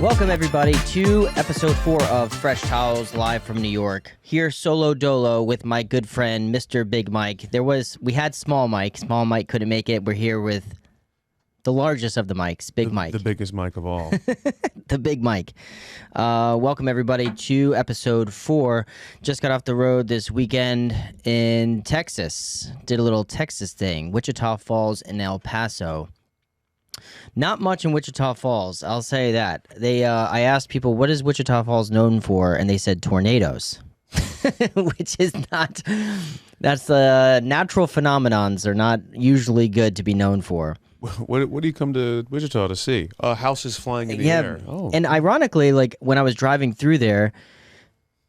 Welcome, everybody, to episode 4 of Fresh Towels, live from New York. Here, solo dolo with my good friend, Mr. Big Mike. We had Small Mike. Small Mike couldn't make it. We're here with the largest of the mics, Big Mike. The biggest mic of all. The Big Mike. Welcome, everybody, to episode 4. Just got off the road this weekend in Texas. Did a little Texas thing, Wichita Falls and El Paso. Not much in Wichita Falls, I'll say that. I asked people, what is Wichita Falls known for? And they said tornadoes, which is not, that's the natural phenomenons are not usually good to be known for. What do you come to Wichita to see? Houses flying in the air. Oh. And ironically, like when I was driving through there,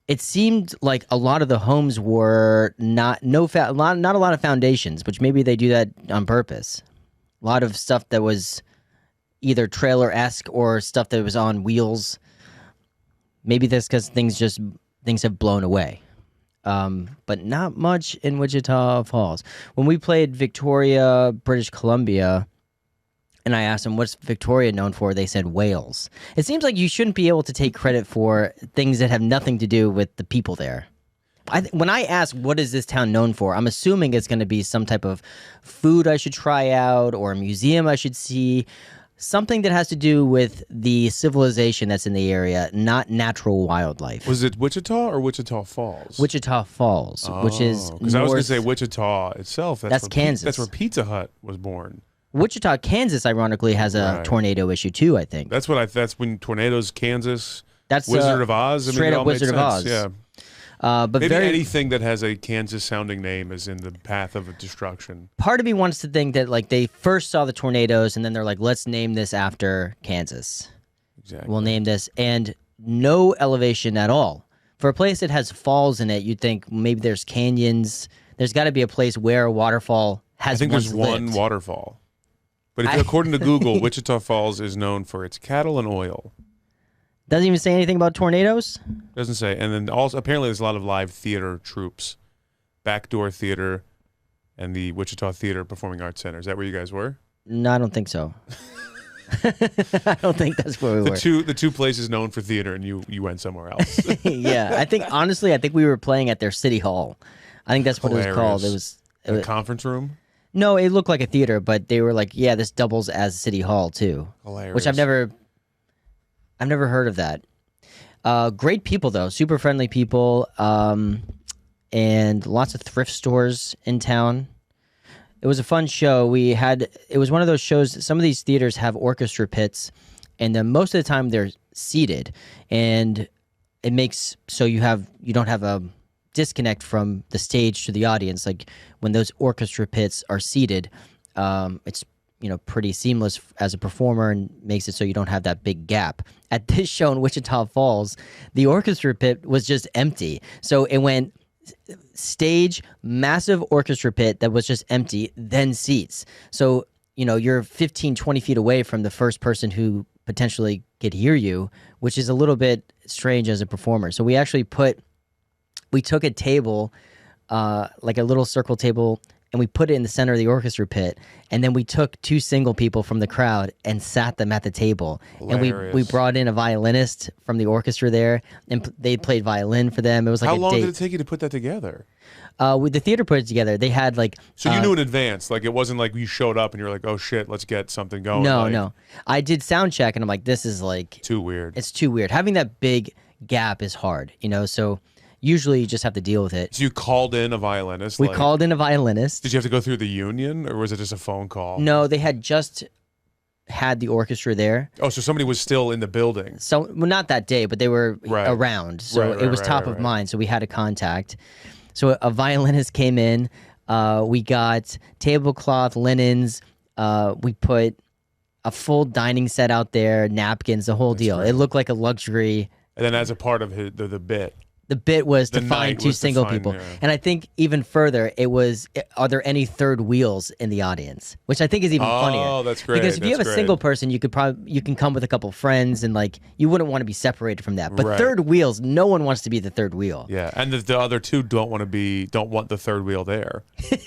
it seemed like a lot of the homes were not a lot of foundations, which maybe they do that on purpose. A lot of stuff that was either trailer-esque or stuff that was on wheels. Maybe that's because things have blown away. But not much in Wichita Falls. When we played Victoria, British Columbia, and I asked them, what's Victoria known for? They said whales. It seems like you shouldn't be able to take credit for things that have nothing to do with the people there. When I ask what is this town known for, I'm assuming it's going to be some type of food I should try out or a museum I should see, something that has to do with the civilization that's in the area, not natural wildlife. Was it Wichita or Wichita Falls? Wichita Falls, which is because I was going to say Wichita itself. That's Kansas. That's where Pizza Hut was born. Wichita, Kansas, ironically, has a tornado issue too, I think. That's when tornadoes, Kansas. That's Wizard of Oz. Straight up Wizard of Oz. Yeah. But maybe anything that has a Kansas-sounding name is in the path of destruction. Part of me wants to think that like they first saw the tornadoes and then they're like, let's name this after Kansas. Exactly. We'll name this. And no elevation at all. For a place that has falls in it, you'd think maybe there's canyons. There's got to be a place where a waterfall has once lived. I think there's one waterfall. But according to Google, Wichita Falls is known for its cattle and oil. Doesn't even say anything about tornadoes? Doesn't say. And then also, apparently there's a lot of live theater troupes. Backdoor Theater and the Wichita Theater Performing Arts Center. Is that where you guys were? No, I don't think so. I don't think that's where we were. The two places known for theater, and you went somewhere else. Yeah, I think we were playing at their city hall. I think that's what it was called. It was a conference room? No, it looked like a theater, but they were like, yeah, this doubles as city hall too. Hilarious. Which I've never heard of that. Great people though, super friendly people, and lots of thrift stores in town. It was a fun show. It was one of those shows. Some of these theaters have orchestra pits, and then most of the time they're seated, and it makes so you don't have a disconnect from the stage to the audience. Like when those orchestra pits are seated, it's pretty seamless as a performer and makes it so you don't have that big gap. At this show in Wichita Falls, the orchestra pit was just empty. So it went stage, massive orchestra pit that was just empty, then seats. So, you're 15, 20 feet away from the first person who potentially could hear you, which is a little bit strange as a performer. So we took a table, like a little circle table, and we put it in the center of the orchestra pit, and then we took 2 single people from the crowd and sat them at the table. Hilarious. And we brought in a violinist from the orchestra there, and they played violin for them. It was like How long did it take you to put that together? The theater put it together. They had like... So you knew in advance. Like it wasn't like you showed up and you're like, oh shit, let's get something going. No. I did sound check, and I'm like, this is like... Too weird. It's too weird. Having that big gap is hard, so... Usually you just have to deal with it. So you called in a violinist? We called in a violinist. Did you have to go through the union, or was it just a phone call? No, they had just had the orchestra there. Oh, so somebody was still in the building. So, not that day, but they were around. So it was top of mind, so we had a contact. So a violinist came in. We got tablecloth, linens. We put a full dining set out there, napkins, the whole deal. Great. It looked like a luxury. And then as a part of the bit. The bit was to The find night two was to single find, people. yeah. And I think even further, it was, are there any third wheels in the audience? Which I think is even funnier. Oh, that's great. Because if you have a That's single great. person, you can come with a couple friends and like, you wouldn't want to be separated from that. But Right. third wheels, no one wants to be the third wheel. Yeah, and the other two don't want the third wheel there.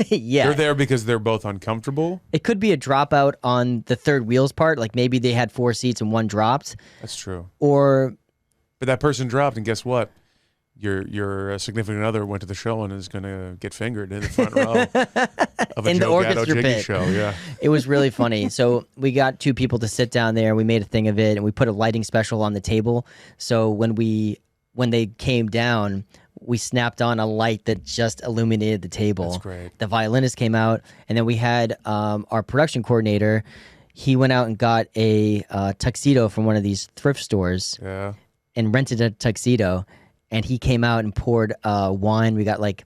Yeah. They're there because they're both uncomfortable. It could be a dropout on the third wheels part. Like maybe they had 4 seats and one dropped. That's true. Or But that person dropped, and guess what? Your significant other went to the show and is going to get fingered in the front row of a In the Joe Gatto orchestra Jiggy pit. show. Yeah. it was really funny. So we got 2 people to sit down there. We made a thing of it, and we put a lighting special on the table. So when they came down, we snapped on a light that just illuminated the table. That's great. The violinist came out, and then we had our production coordinator. He went out and got a tuxedo from one of these thrift stores Yeah. and rented a tuxedo. And he came out and poured wine. We got like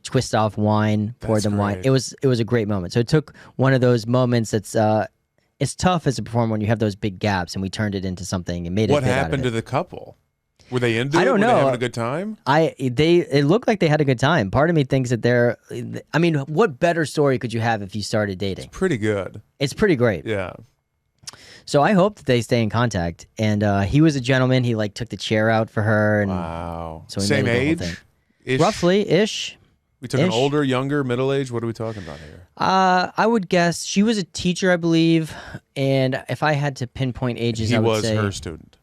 twist off wine, poured That's them wine. great. It was a great moment. So it took one of those moments that's it's tough as a performer when you have those big gaps, and we turned it into something and made What it. happened to the couple? Were they into I it? don't Were know. they having a good time? It looked like they had a good time. Part of me thinks that they're. I mean, what better story could you have if you started dating? Pretty good. It's pretty great. Yeah. So I hope that they stay in contact. And he was a gentleman. He like took the chair out for her, and Wow. So we Same made it the whole age? thing. Ish? roughly ish. We took an ish. older, younger, middle age. What are we talking about here? I would guess she was a teacher, I believe, and if I had to pinpoint ages, He I would was say her student.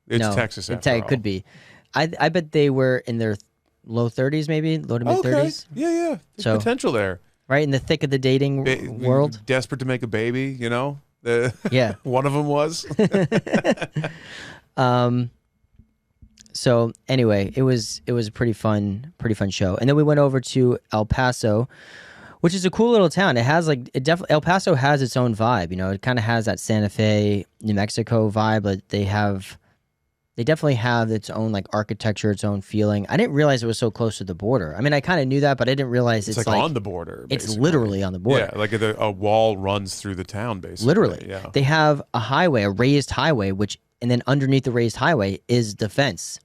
It's no, Texas. It, After all. could be. I bet they were in their low 30s, maybe low to mid 30s, Yeah, yeah. There's So- potential there. right in the thick of the dating world. Desperate to make a baby, you know? Yeah. One of them was. So anyway, it was a pretty fun show, and then we went over to El Paso, which is a cool little town. It has like El Paso has its own vibe. You know, it kind of has that Santa Fe, New Mexico vibe, but they definitely have its own like architecture, its own feeling. I didn't realize it was so close to the border. I mean, I kind of knew that, but I didn't realize It's like on the border. It's basically. literally on the border. Yeah, like a wall runs through the town, basically. Literally. Yeah. They have a highway, a raised highway, and then underneath the raised highway is the fence,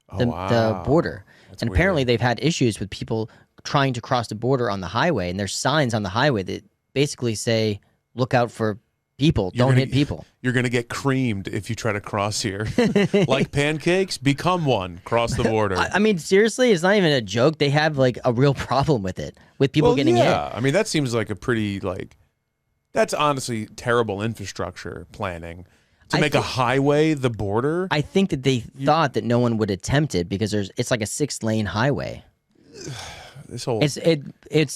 Oh, the wow. border. That's And apparently weird. they've had issues with people trying to cross the border on the highway, and there's signs on the highway that basically say, look out for people, don't hit people. You're going to get creamed if you try to cross here. Like pancakes, become one. Cross the border. I mean, seriously, it's not even a joke. They have like a real problem with it, with people getting hit. I mean, that seems like a pretty, that's honestly terrible infrastructure planning. To I make a think- highway the border? I think that they thought that no one would attempt it because it's like a 6-lane highway. This whole It's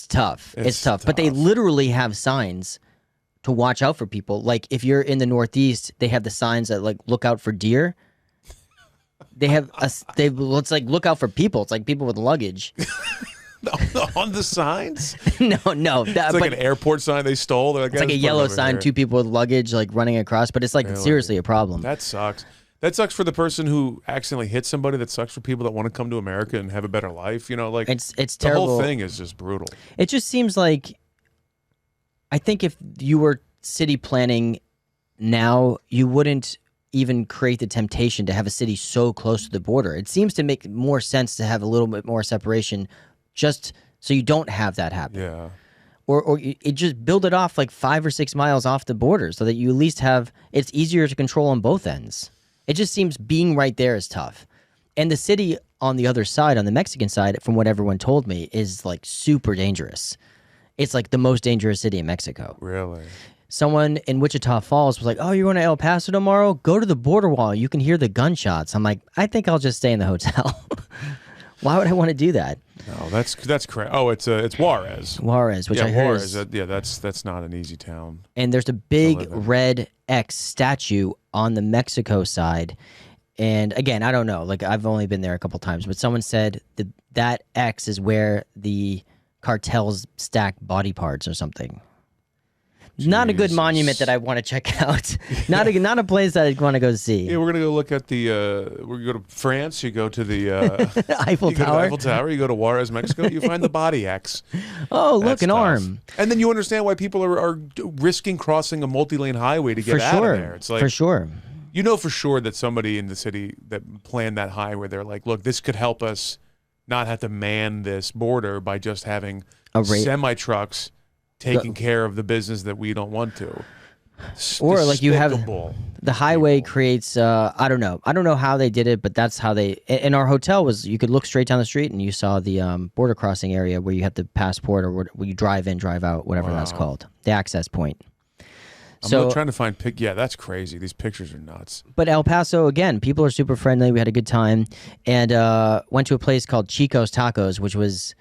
tough. It's It's tough. But they tough. literally have signs to watch out for people. Like if you're in the Northeast, they have the signs that like look out for deer. They have it's like look out for people. It's like people with luggage. on the signs? no, It's like an airport sign they stole. They're like, it's like a yellow sign, 2 people with luggage like running across, but it's like seriously a problem. That sucks. That sucks for the person who accidentally hit somebody. That sucks for people that want to come to America and have a better life. You know, like It's the terrible. whole thing is just brutal. It just seems like I think if you were city planning now, you wouldn't even create the temptation to have a city so close to the border. It seems to make more sense to have a little bit more separation just so you don't have that happen. Yeah. Or it just build it off like 5 or 6 miles off the border so that you at least have it's easier to control on both ends. It just seems being right there is tough. And the city on the other side, on the Mexican side, from what everyone told me, is like super dangerous. It's like the most dangerous city in Mexico. Really? Someone in Wichita Falls was like, "Oh, you're going to El Paso tomorrow? Go to the border wall. You can hear the gunshots." I'm like, I think I'll just stay in the hotel. Why would I want to do that? No, that's crazy. Oh, it's Juarez. Juarez, which Yeah, I heard Juarez. is, That's not an easy town. and there's a big live in. red X statue on the Mexico side. And again, I don't know. Like I've only been there a couple times, but someone said that X is where the cartels stack body parts or something. Not a good Jesus. monument that I want to check out. Not a place that I'd want to go see. Yeah, we're gonna go look at the. We're gonna go to France. You go to the Eiffel you go to Tower. Eiffel Tower. You go to Juarez, Mexico. You find the body X. Oh, look, That's an tough. arm. And then you understand why people are risking crossing a multi-lane highway to get For out sure. of there. It's like For sure. You know for sure that somebody in the city that planned that highway, they're like, look, this could help us not have to man this border by just having semi trucks taking care of the business that we don't want to. Or like you have the highway creates I don't know how they did it, but that's how they in our hotel was you could look straight down the street and you saw the border crossing area where you have the passport or where you drive in, drive out, whatever that's called, the access point. I'm trying to find yeah, that's crazy. These pictures are nuts. But El Paso, again, people are super friendly. We had a good time and went to a place called Chico's Tacos, which was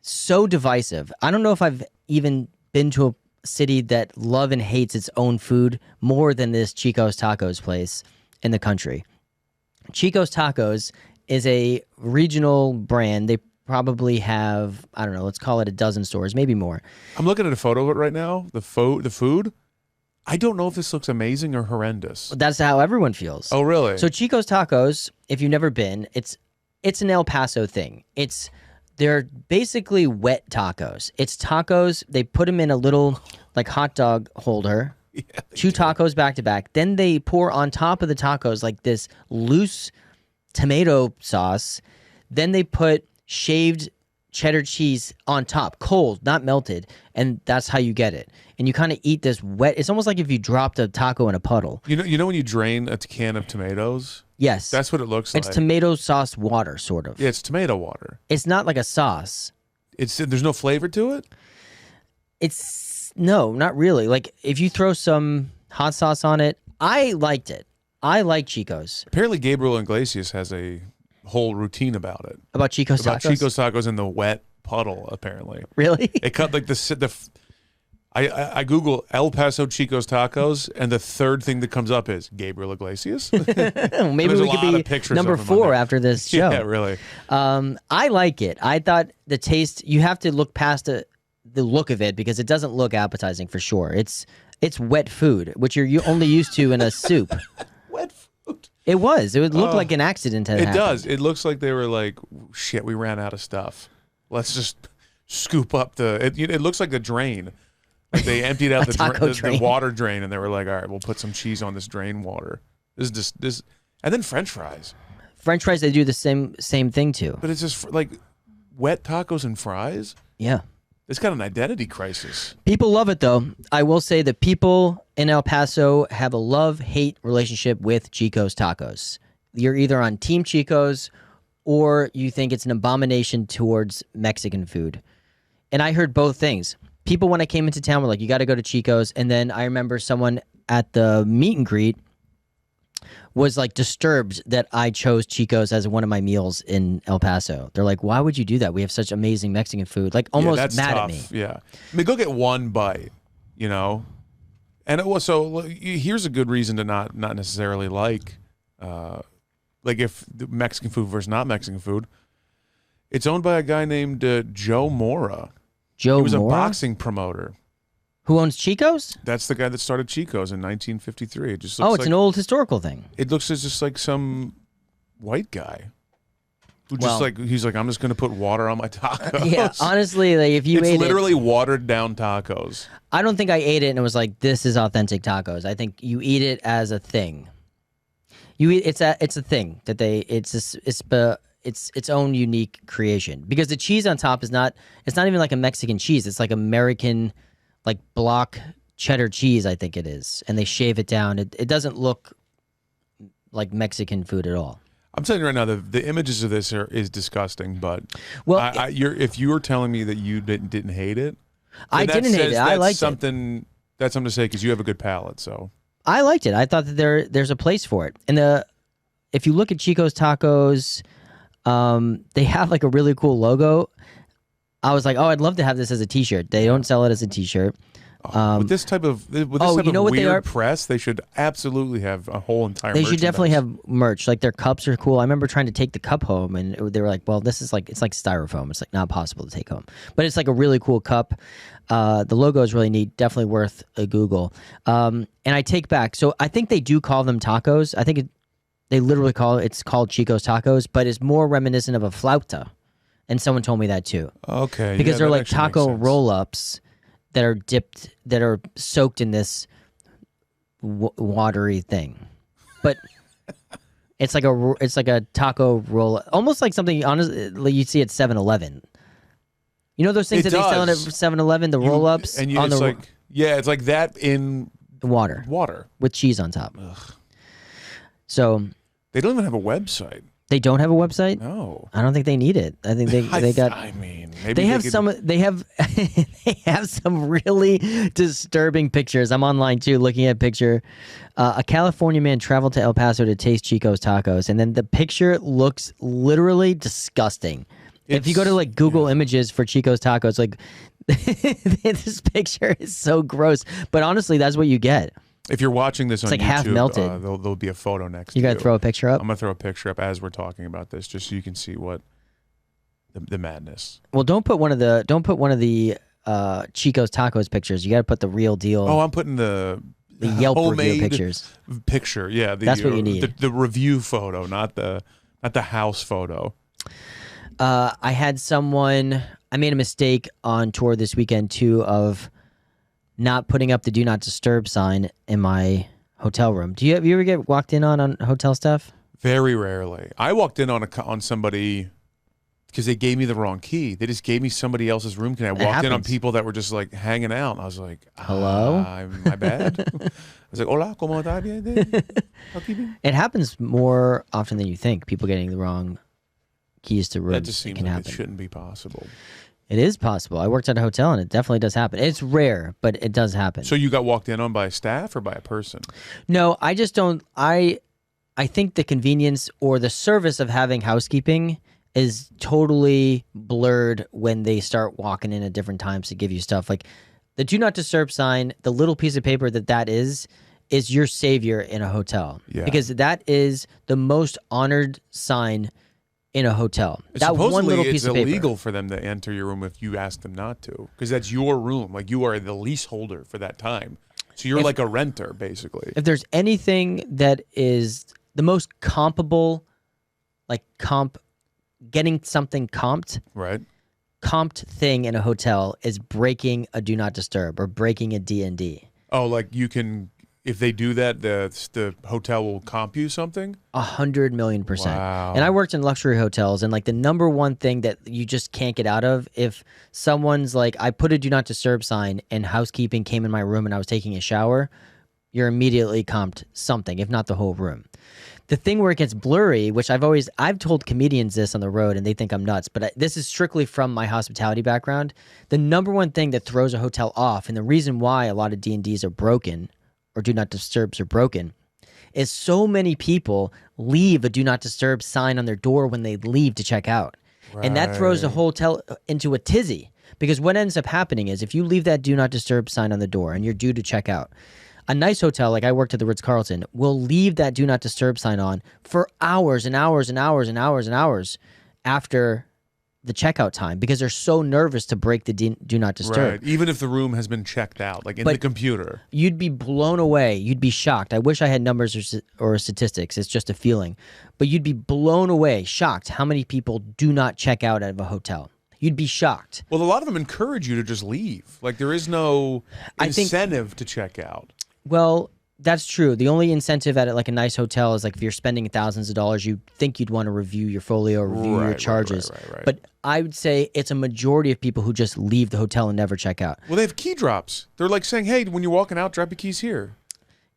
so divisive. I don't know if I've even been to a city that love and hates its own food more than this Chico's Tacos place in the country. Chico's Tacos is a regional brand. They probably have, I don't know, let's call it a dozen stores, maybe more. I'm looking at a photo of it right now. The food. I don't know if this looks amazing or horrendous. That's how everyone feels. Oh, really? So Chico's Tacos, if you've never been, it's an El Paso thing. They're basically wet tacos. It's tacos. They put them in a little like hot dog holder, two tacos back to back. Then they pour on top of the tacos like this loose tomato sauce. Then they put shaved cheddar cheese on top, cold, not melted, and that's how you get it. And you kind of eat this wet. It's almost like if you dropped a taco in a puddle. You know when you drain a can of tomatoes? Yes. That's what it looks like. It's tomato sauce water, sort of. Yeah, it's tomato water. It's not like a sauce. There's no flavor to it? No, not really. Like if you throw some hot sauce on it, I liked it. I like Chico's. Apparently Gabriel Iglesias has a whole routine about it. About Chico's tacos? About Chico's tacos in the wet puddle, apparently. Really? It cut like I Google El Paso Chico's Tacos, and the third thing that comes up is Gabriel Iglesias. Maybe we could be number 4 after this show. Yeah, really. I like it. I thought the taste, you have to look past the look of it because it doesn't look appetizing for sure. It's wet food, which you're only used to in a soup. Wet food. It was. It would look like an accident had happened. It does. It looks like they were like, shit, we ran out of stuff. Let's just scoop up it looks like the drain. Like they emptied out the water drain, and they were like, all right, we'll put some cheese on this drain water. This, and then French fries. French fries, they do the same thing too. But it's just like wet tacos and fries. Yeah. It's got an identity crisis. People love it, though. I will say that people in El Paso have a love-hate relationship with Chico's Tacos. You're either on Team Chico's or you think it's an abomination towards Mexican food. And I heard both things. People, when I came into town, were like, you got to go to Chico's. And then I remember someone at the meet and greet was like disturbed that I chose Chico's as one of my meals in El Paso. They're like, why would you do that? We have such amazing Mexican food. Like almost mad at me. Yeah. I mean, go get one bite, you know? And it was, so here's a good reason to not necessarily like if the Mexican food versus not Mexican food. It's owned by a guy named Joe Mora. He was a boxing promoter. Who owns Chico's? That's the guy that started Chico's in 1953. It just looks it's an old historical thing. It looks just like some white guy who he's like, I'm just going to put water on my tacos. Yeah, honestly, like if you ate it, it's literally watered down tacos. I don't think I ate it and it was like, this is authentic tacos. I think you eat it as a thing. It's a thing that it's its own unique creation because the cheese on top it's not even like a Mexican cheese. It's like American, like block cheddar cheese, I think it is, and they shave it down. It doesn't look like Mexican food at all. I'm telling you right now, the images of this is disgusting. But if you were telling me that you didn't hate it, I didn't hate it. I liked it. That's something to say because you have a good palate. So I liked it. I thought that there's a place for it. And if you look at Chico's Tacos, they have like a really cool logo. I was like, oh, I'd love to have this as a T-shirt. They don't sell it as a T-shirt. With this type of weird press, they should absolutely have a whole entire. They should definitely have merch. Like their cups are cool. I remember trying to take the cup home, and they were like, "Well, it's like styrofoam. It's like not possible to take home." But it's like a really cool cup. The logo is really neat. Definitely worth a Google. And I take back. So I think they do call them tacos. I think they literally it's called Chico's Tacos, but it's more reminiscent of a flauta. And someone told me that too. Okay. Because they're like taco roll-ups that are soaked in this watery thing. but it's like a taco roll, almost like something honestly you see at 7-Eleven. You know those things It that they sell at does. 7-Eleven, the roll-ups And on it's the like, yeah, it's like that in water water. with cheese on top. Ugh. So They don't even have a website. they don't have a website. No. I don't think they need it. I think they got. I mean, maybe They have could- some. They have. They have some really disturbing pictures. I'm online too, looking at a picture. A California man traveled to El Paso to taste Chico's tacos, and then the picture looks literally disgusting. If you go to like Google Images for Chico's tacos, like this picture is so gross. But honestly, that's what you get. If you're watching this on like YouTube, half melted. There'll be a photo next. You to gotta throw a picture up. I'm gonna throw a picture up as we're talking about this, just so you can see what the madness. Well, don't put one of the Chico's tacos pictures. You got to put the real deal. Oh, I'm putting the Yelp review homemade pictures. picture. Yeah, That's what you need. The review photo, not the house photo. I had someone. I made a mistake on tour this weekend too of not putting up the "Do Not Disturb" sign in my hotel room. Have you ever get walked in on hotel stuff? Very rarely. I walked in on somebody because they gave me the wrong key. They just gave me somebody else's room key. I walked in on people that were just like hanging out. And I was like, hello? My bad. I was like, hola, ¿cómo está bien? Housekeeping? It happens more often than you think. People getting the wrong keys to rooms. That just seems can like happen. it shouldn't be possible. It is possible. I worked at a hotel and it definitely does happen. It's rare, but it does happen. So you got walked in on by a staff or by a person? No, I just don't. I think the convenience or the service of having housekeeping is totally blurred when they start walking in at different times to give you stuff. Like the "Do Not Disturb" sign, the little piece of paper that is your savior in a hotel. Yeah. Because that is the most honored sign in a hotel. That one little piece of paper. It's illegal for them to enter your room if you ask them not to, because that's your room. Like you are the leaseholder for that time. So you're like a renter, basically. If there's anything that is the most compable, getting something comped thing in a hotel is breaking a "Do Not Disturb" or breaking a D&D. Oh, like you can, if they do that, the hotel will comp you something? 100,000,000%. Wow. And I worked in luxury hotels, and like the number one thing that you just can't get out of, if someone's like, I put a "Do Not Disturb" sign and housekeeping came in my room and I was taking a shower, you're immediately comped something, if not the whole room. The thing where it gets blurry, which I've told comedians this on the road and they think I'm nuts, but this is strictly from my hospitality background. The number one thing that throws a hotel off, and the reason why a lot of D&Ds are broken or "Do Not Disturbs" are broken, is so many people leave a "Do Not Disturb" sign on their door when they leave to check out. Right. And that throws the hotel into a tizzy, because what ends up happening is if you leave that "Do Not Disturb" sign on the door and you're due to check out, a nice hotel, like I worked at the Ritz-Carlton, will leave that "Do Not Disturb" sign on for hours and hours and hours and hours and hours after the checkout time, because they're so nervous to break the "Do Not Disturb." Right. Even if the room has been checked out, like in the computer. You'd be blown away. You'd be shocked. I wish I had numbers or statistics. It's just a feeling. But you'd be blown away, shocked how many people do not check out of a hotel. You'd be shocked. Well, a lot of them encourage you to just leave. Like there is no incentive to check out. Well, that's true. The only incentive at like a nice hotel is like if you're spending thousands of dollars, you think you'd want to review your folio, review your charges. Right. But I would say it's a majority of people who just leave the hotel and never check out. Well, they have key drops. They're like saying, "Hey, when you're walking out, drop your keys here."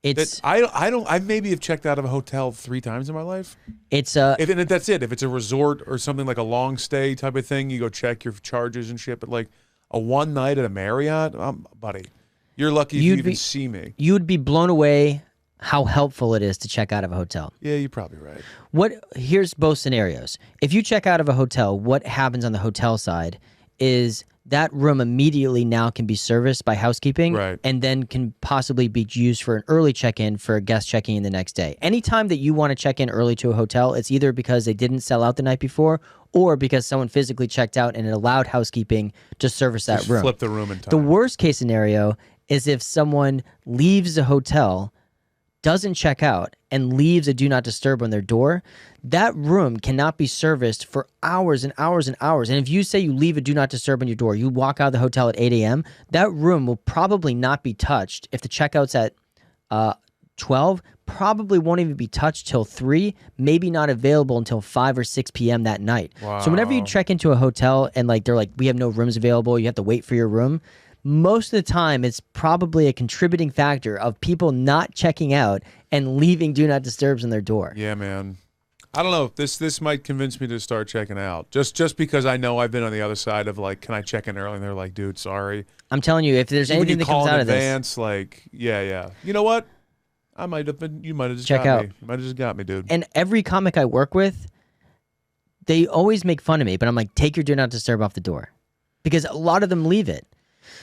I maybe have checked out of a hotel 3 times in my life. And that's it. If it's a resort or something like a long stay type of thing, you go check your charges and shit. But like a one night at a Marriott, buddy. You're lucky if you even see me. You'd be blown away how helpful it is to check out of a hotel. Yeah, you're probably right. Here's both scenarios. If you check out of a hotel, what happens on the hotel side is that room immediately now can be serviced by housekeeping, right, and then can possibly be used for an early check-in for a guest checking in the next day. Anytime that you want to check in early to a hotel, it's either because they didn't sell out the night before or because someone physically checked out and it allowed housekeeping to service that room. Flip the room in time. The worst case scenario is if someone leaves the hotel, doesn't check out, and leaves a "Do Not Disturb" on their door. That room cannot be serviced for hours and hours and hours. And if you say you leave a "Do Not Disturb" on your door, you walk out of the hotel at 8 a.m., that room will probably not be touched if the checkout's at 12 probably won't even be touched till 3, maybe not available until 5 or 6 p.m. that night. Wow. So whenever you check into a hotel and like they're like, we have no rooms available, you have to wait for your room, most of the time it's probably a contributing factor of people not checking out and leaving do not disturbs on their door. Yeah, man. I don't know. This might convince me to start checking out. Just because I know I've been on the other side of like, can I check in early? And they're like, dude, sorry. I'm telling you, if there's anything that comes out of this, like, yeah. You know what? I might have been. You might have just check got out. me. You might have just got me, dude. And every comic I work with, they always make fun of me, but I'm like, take your do not disturb off the door, because a lot of them leave it.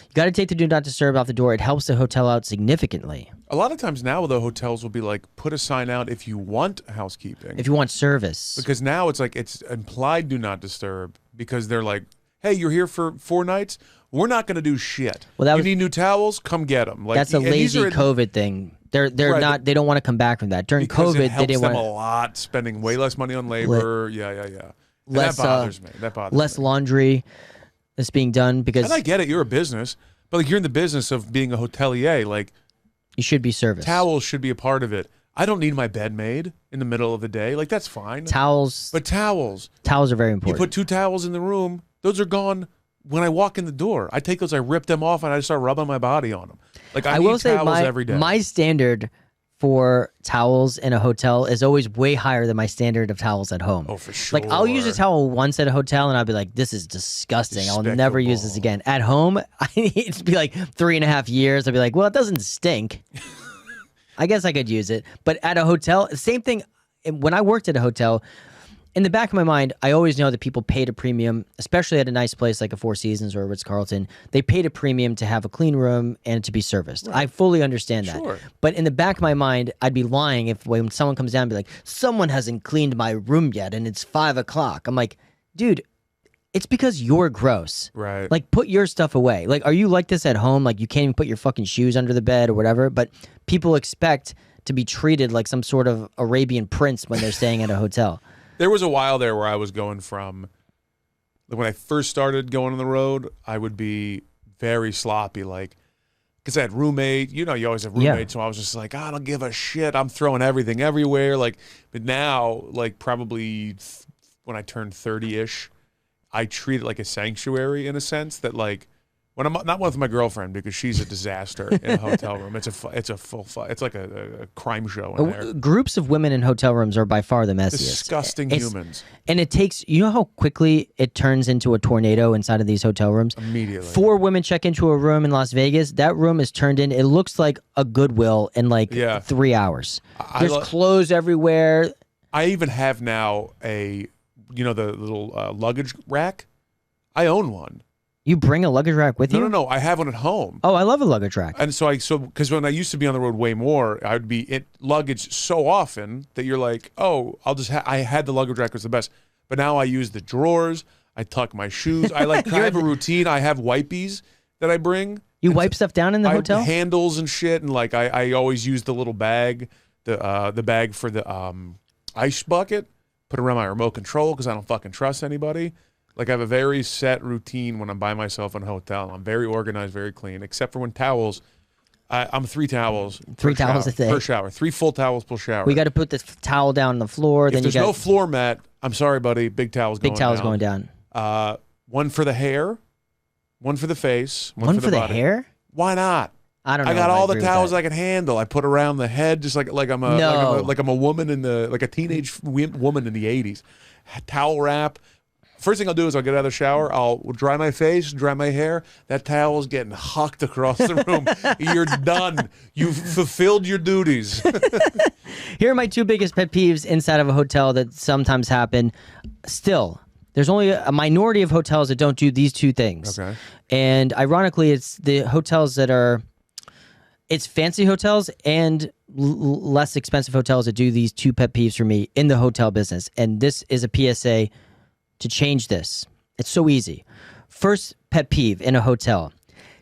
You got to take the do not disturb off the door. It helps the hotel out significantly. A lot of times now, the hotels will be like, put a sign out if you want housekeeping. If you want service. Because now it's like, it's implied do not disturb, because they're like, hey, you're here for 4 nights? We're not going to do shit. Well, you need new towels? Come get them. Like, that's a lazy COVID thing. They're right, not. They don't want to come back from that. During COVID, they didn't want them a lot, spending way less money on labor. Yeah. Less, that bothers me. That bothers less me. Laundry that's being done because. And I get it. You're a business, but like you're in the business of being a hotelier. Like you should be serviced. Towels should be a part of it. I don't need my bed made in the middle of the day. Like that's fine. Towels. But towels are very important. You put 2 towels in the room. Those are gone. When I walk in the door, I take those, I rip them off, and I just start rubbing my body on them. Like I will say, every day. My standard for towels in a hotel is always way higher than my standard of towels at home. Oh, for sure. Like I'll use a towel once at a hotel, and I'll be like, "This is disgusting. I'll never use this again." At home, I need it to be like 3.5 years. I'll be like, "Well, it doesn't stink. I guess I could use it." But at a hotel, same thing. When I worked at a hotel. In the back of my mind, I always know that people paid a premium, especially at a nice place like a Four Seasons or a Ritz-Carlton. They paid a premium to have a clean room and to be serviced. Right. I fully understand that. Sure. But in the back of my mind, I'd be lying if when someone comes down and be like, someone hasn't cleaned my room yet and it's 5 o'clock. I'm like, dude, it's because you're gross. Right. Like, put your stuff away. Like, are you like this at home? Like, you can't even put your fucking shoes under the bed or whatever? But people expect to be treated like some sort of Arabian prince when they're staying at a hotel. There was a while there where I was going from, when I first started going on the road, I would be very sloppy, like, because I had roommate. You know, you always have roommates, so I was just like, I don't give a shit. I'm throwing everything everywhere. Like, but now, like, probably when I turned 30-ish, I treat it like a sanctuary in a sense that, like, when I'm not with my girlfriend because she's a disaster in a hotel room. It's a full fight. It's like a crime show in there. Groups of women in hotel rooms are by far the messiest. Disgusting humans. And it takes, you know how quickly it turns into a tornado inside of these hotel rooms? Immediately. 4 women check into a room in Las Vegas. That room is turned in. It looks like a Goodwill in like 3 hours. There's clothes everywhere. I even have now the little luggage rack. I own one. You bring a luggage rack with you? No. I have one at home. Oh, I love a luggage rack. And because when I used to be on the road way more, I would be in luggage so often that you're like, oh, I had the luggage rack was the best. But now I use the drawers. I tuck my shoes. I have a routine. I have wipies that I bring. You wipe stuff down in the hotel? Handles and shit. And like I always use the little bag, the bag for the ice bucket, put it around my remote control because I don't fucking trust anybody. Like, I have a very set routine when I'm by myself in a hotel. I'm very organized, very clean, except for when towels. I'm 3 towels. 3 towels a day. Per shower. 3 full towels per shower. We got to put the towel down on the floor. If there's no floor mat, I'm sorry, buddy, big towel's going down. Big towel's going down. One for the hair, one for the face, one for the body. Hair? Why not? I don't know. I got all the towels I can handle. I put around the head just like I'm a woman like a teenage woman in the 80s. Towel wrap. First thing I'll do is I'll get out of the shower. I'll dry my face, dry my hair. That towel's getting hucked across the room. You're done. You've fulfilled your duties. Here are my 2 biggest pet peeves inside of a hotel that sometimes happen. Still, there's only a minority of hotels that don't do these 2 things. Okay. And ironically, it's the hotels that are... It's fancy hotels and less expensive hotels that do these 2 pet peeves for me in the hotel business. And this is a PSA to change this. It's so easy. First pet peeve in a hotel.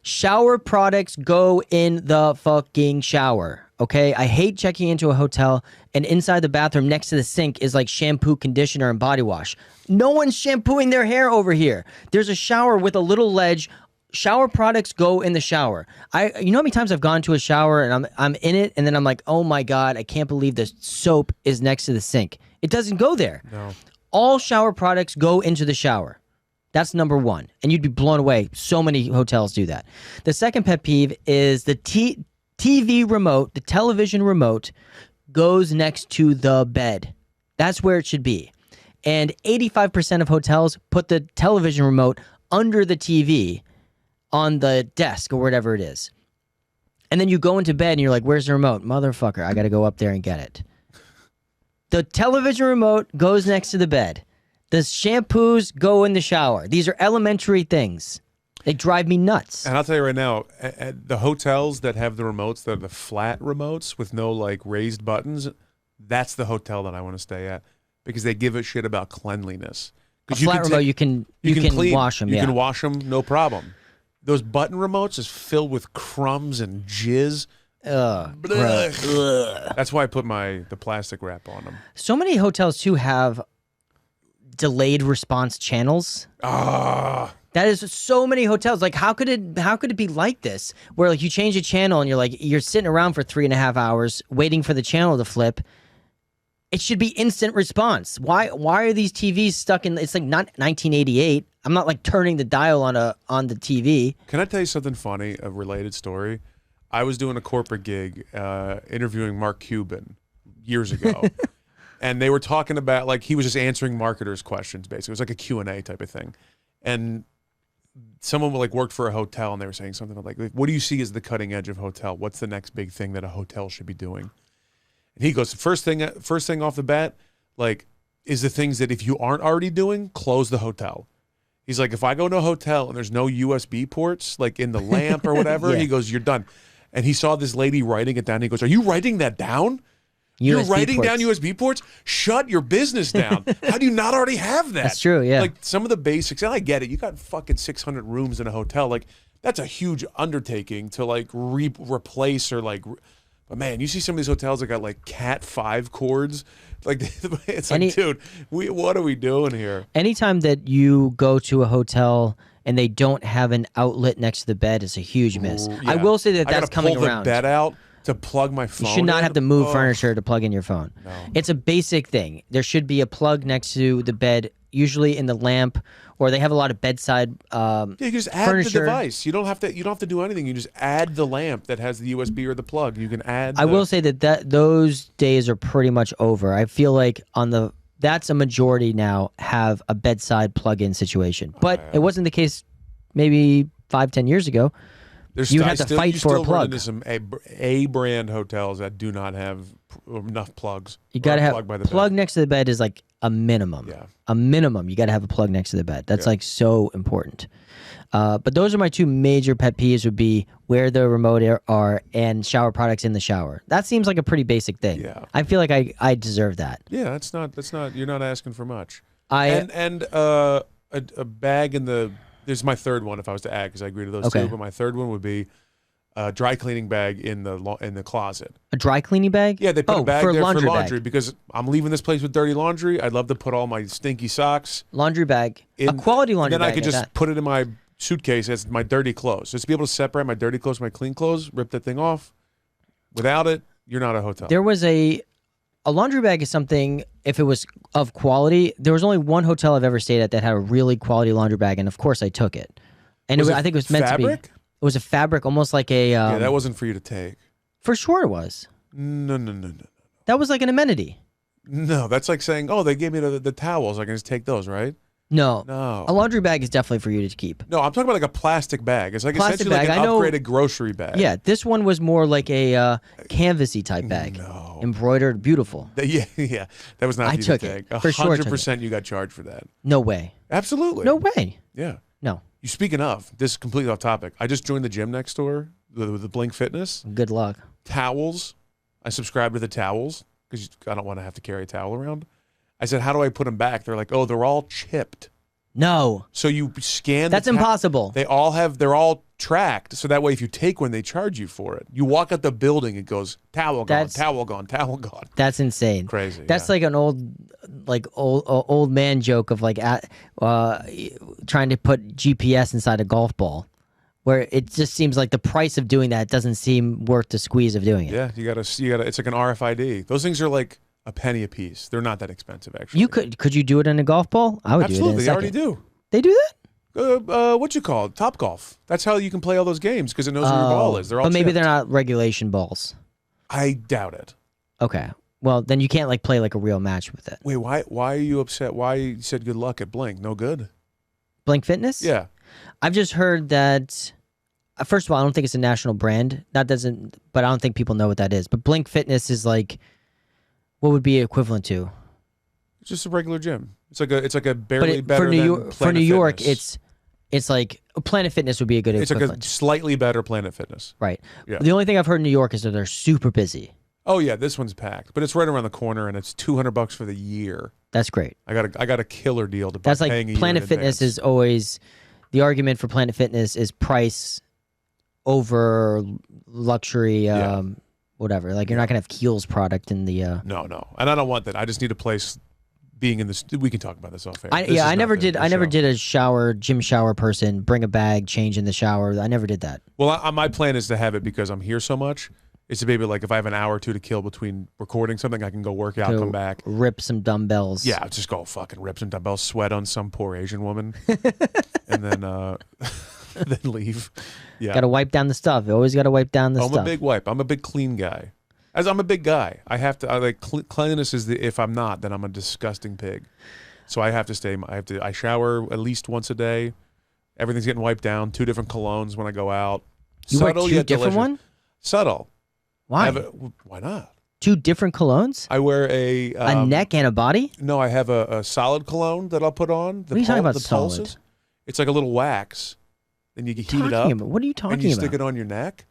Shower products go in the fucking shower. Okay? I hate checking into a hotel and inside the bathroom next to the sink is like shampoo, conditioner, and body wash. No one's shampooing their hair over here. There's a shower with a little ledge shower products go in the shower. You know how many times I've gone to a shower and I'm in it and then I'm like, oh my God, I can't believe the soap is next to the sink. It doesn't go there. No. All shower products go into the shower. That's number one. And you'd be blown away. So many hotels do that. The second pet peeve is the TV remote, the television remote goes next to the bed. That's where it should be. And 85% of hotels put the television remote under the TV on the desk or whatever it is. And then you go into bed and you're like, where's the remote? Motherfucker, I got to go up there and get it. The television remote goes next to the bed. The shampoos go in the shower. These are elementary things. They drive me nuts. And I'll tell you right now, at the hotels that have the remotes that are the flat remotes with no like raised buttons, that's the hotel that I want to stay at because they give a shit about cleanliness. A flat remote, you can clean, wash them. You can wash them, no problem. Those button remotes is filled with crumbs and jizz. That's why I put the plastic wrap on them. So many hotels too have delayed response channels. That is so many hotels. Like, how could it be like this? Where like you change a channel and you're sitting around for 3.5 hours waiting for the channel to flip. It should be instant response. Why are these TVs stuck in? It's like not 1988. I'm not like turning the dial on the TV. Can I tell you something funny? A related story. I was doing a corporate gig, interviewing Mark Cuban years ago, and they were talking about like he was just answering marketers' questions. Basically, it was like a Q&A type of thing, and someone like worked for a hotel, and they were saying something about like, what do you see as the cutting edge of hotel? What's the next big thing that a hotel should be doing? And he goes, first thing off the bat, like, is the things that if you aren't already doing, close the hotel. He's like, if I go to a hotel and there's no USB ports, like in the lamp or whatever, Yeah. he goes, you're done. And he saw this lady writing it down. He goes, are you writing that down? You're writing down USB ports? Shut your business down. How do you not already have that? That's true, yeah. Like some of the basics, and I get it. You got fucking 600 rooms in a hotel. Like that's a huge undertaking to like replace or like, but man, you see some of these hotels that got like Cat 5 cords. Like it's like, dude, what are we doing here? Anytime that you go to a hotel and they don't have an outlet next to the bed is a huge miss. Yeah. I will say that that's coming pull around. The bed out to plug my phone. You should not in. have to move furniture to plug in your phone. No. It's a basic thing. There should be a plug next to the bed, usually in the lamp, or they have a lot of bedside you just add furniture. the device. You don't have to do anything. You just add the lamp that has the USB or the plug. You can add. I will say that those days are pretty much over. I feel like that's a majority now have a bedside plug-in situation, but it wasn't the case maybe 5-10 years ago. You have to fight for a plug. Into some A brand hotels that do not have enough plugs. You got to have plug bed. next to the bed is like a minimum. Yeah. A minimum. You got to have a plug next to the bed. That's like so important. But those are my two major pet peeves would be where the remote are and shower products in the shower. That seems like a pretty basic thing. Yeah. I feel like I deserve that. Yeah, that's not you're not asking for much. A bag in the this is my third one if I was to add because I agree to those two, but my third one would be a dry cleaning bag in the closet. A dry cleaning bag? Yeah, they put a bag there for laundry bag. because I'm leaving this place with dirty laundry. I'd love to put all my stinky socks. Laundry bag. A quality laundry bag. Then I could just put it in my suitcase as my dirty clothes. Just to be able to separate my dirty clothes from my clean clothes, rip that thing off. Without it, you're not a hotel. There was a laundry bag is something, if it was of quality, there was only one hotel I've ever stayed at that had a really quality laundry bag, and of course I took it. And I think it was meant fabric? to be. It was a fabric, almost like a... yeah, that wasn't for you to take. For sure it was. No. That was like an amenity. No, that's like saying, oh, they gave me the towels. I can just take those, right? No. No. A laundry bag is definitely for you to keep. No, I'm talking about like a plastic bag. It's like Plastic essentially bag, like I an know. upgraded grocery bag. Yeah, this one was more like a canvasy type bag. No. Embroidered, beautiful. Yeah. That was not I for you took to it. take. For sure I took 100% you got charged for that. No way. Absolutely. No way. Yeah. No. You speaking of, this is completely off topic. I just joined the gym next door, the Blink Fitness. Good luck. Towels. I subscribed to the towels because I don't want to have to carry a towel around. I said, how do I put them back? They're like, oh, they're all chipped. No. So you scan. That's impossible. They're all tracked. So that way, if you take one, they charge you for it. You walk out the building, it goes towel gone, towel gone, towel gone. That's insane. Crazy. That's yeah. like an old man joke of like trying to put GPS inside a golf ball. where it just seems like the price of doing that doesn't seem worth the squeeze of doing it. Yeah, you gotta. It's like an RFID. Those things are like a penny a piece. They're not that expensive, actually. Could you do it in a golf ball? I would Absolutely, do it in a they already second. do. They do that? What you call it? Top Golf. That's how you can play all those games because it knows where your ball is. They're all. But maybe chipped. they're not regulation balls. I doubt it. Okay. Well, then you can't like play like a real match with it. Wait, why are you upset? Why you said good luck at Blink? No good. Blink Fitness? Yeah. I've just heard that. First of all, I don't think it's a national brand. But I don't think people know what that is. But Blink Fitness is like, what would be equivalent to? It's just a regular gym. It's like a barely better for New than York. Planet For New York, Fitness. it's like Planet Fitness would be a good It's equivalent. like a slightly better Planet Fitness. Right. Yeah. The only thing I've heard in New York is that they're super busy. Oh yeah, this one's packed, but it's right around the corner, and it's $200 for the year. That's great. I got a killer deal to That's paying like a year Planet in Fitness advance. is always the argument for Planet Fitness is price over luxury. Whatever. Like you're not gonna have Kiehl's product in the. No, and I don't want that. I just need a place. Being in this, we can talk about this off air. I never did a gym shower person. Bring a bag, change in the shower. I never did that. Well, my plan is to have it because I'm here so much. It's to be able, like, if I have an hour or two to kill between recording something, I can go work out, To come back. Rip some dumbbells. Yeah, just go fucking rip some dumbbells, sweat on some poor Asian woman, and then then leave. Yeah. Got to wipe down the stuff. You always got to wipe down the I'm stuff. a big wipe. I'm a big clean guy. As I'm a big guy, I have to. I like cleanliness is if I'm not, then I'm a disgusting pig. So I have to stay. I shower at least once a day. Everything's getting wiped down. 2 different colognes when I go out. You Subtle wear 2 yet different delicious. one? Subtle. Why? Why not? 2 different colognes? I wear A neck and a body? No, I have a solid cologne that I'll put on. What are you talking about the solid? pulses. It's like a little wax. Then you heat it up. What are you talking and you about? stick it on your neck,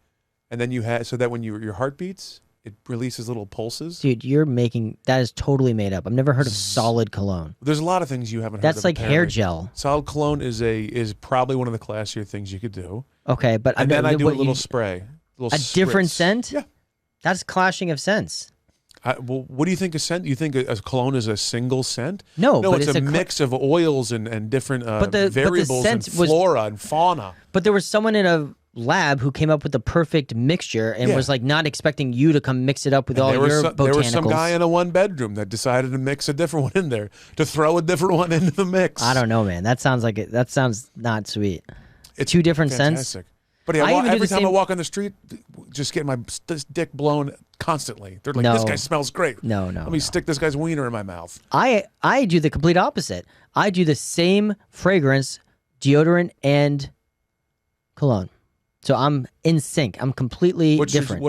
and then you have so that when your heart beats, it releases little pulses. Dude, that is totally made up. I've never heard of solid cologne. There's a lot of things you haven't heard That's of. like hair apparently. gel. Solid cologne is probably one of the classier things you could do. Okay, but And then I do a little you, spray. a different spritz. scent? Yeah. That's clashing of scents. Well, what do you think a scent? You think a cologne is a single scent? No, No, but it's a mix of oils and different variables and scent was- flora and fauna. But there was someone in a lab who came up with the perfect mixture and Yeah. was like not expecting you to come mix it up with all There your was botanicals. there was some guy in a 1-bedroom that decided to mix a different one in there, to throw a different one into the mix. I don't know, man. That sounds not sweet. It's 2 different scents. fantastic. But yeah, I even do every the time I same- walk on the street, just getting my dick blown constantly. They're like, this No. guy smells great. No. Let me stick this guy's wiener in my mouth. I do the complete opposite. I do the same fragrance, deodorant, and cologne. So I'm in sync. I'm completely different.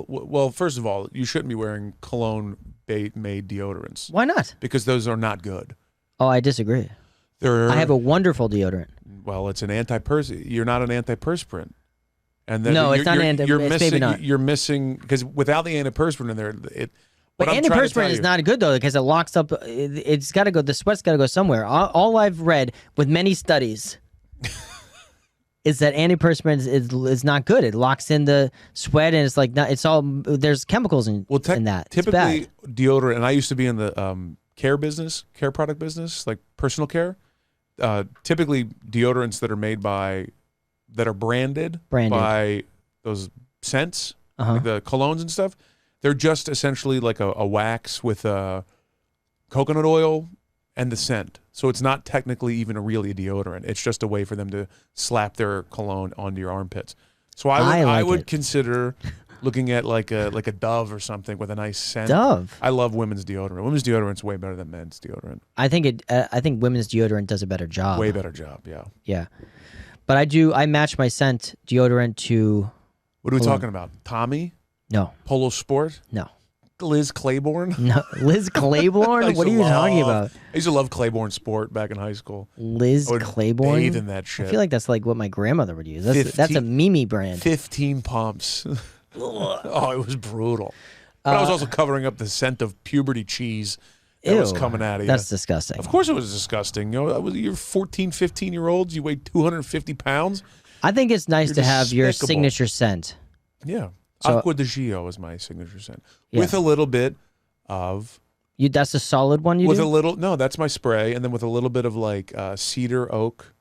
Well, first of all, you shouldn't be wearing cologne-made deodorants Why not? because those are not good. Oh, I disagree. I have a wonderful deodorant. Well, it's an You're not an antiperspirant. And then No, it's not you're it's missing, maybe not. You're missing because without the antiperspirant in there, But antiperspirant is not good though because it locks up. It's got to go. The sweat's got to go somewhere. All I've read with many studies is that antiperspirant is not good. It locks in the sweat and it's like not. It's all there's chemicals in that. It's Typically, bad. deodorant, and I used to be in the care product business, like personal care. Typically, deodorants that are branded by those scents, like the colognes and stuff, they're just essentially like a wax with coconut oil and the scent. So it's not technically even really a deodorant. It's just a way for them to slap their cologne onto your armpits. So I would consider looking at like a Dove or something with a nice scent. Dove. I love women's deodorant. Women's deodorant's way better than men's deodorant. I think women's deodorant does a better job. Way better job, yeah. Yeah, but I match my scent deodorant to. What are we talking about? Tommy? No. Polo Sport? No. Liz Claiborne? No. Liz Claiborne? What are you talking about? I used to love Claiborne Sport back in high school. Liz I would Claiborne? bathe in that shit. I feel like that's like what my grandmother would use. That's a Mimi brand. 15 pumps. Oh, it was brutal. But I was also covering up the scent of puberty cheese that was coming out of you. That's disgusting. Of course it was disgusting. You're 14, 15-year-olds. You weigh 250 pounds. I think it's nice You're to have your despicable. signature scent. Yeah. So- Acqua di Gio is my signature scent. Yeah. With a little bit of... That's a solid one you with do? a little... No, that's my spray. And then with a little bit of like cedar oak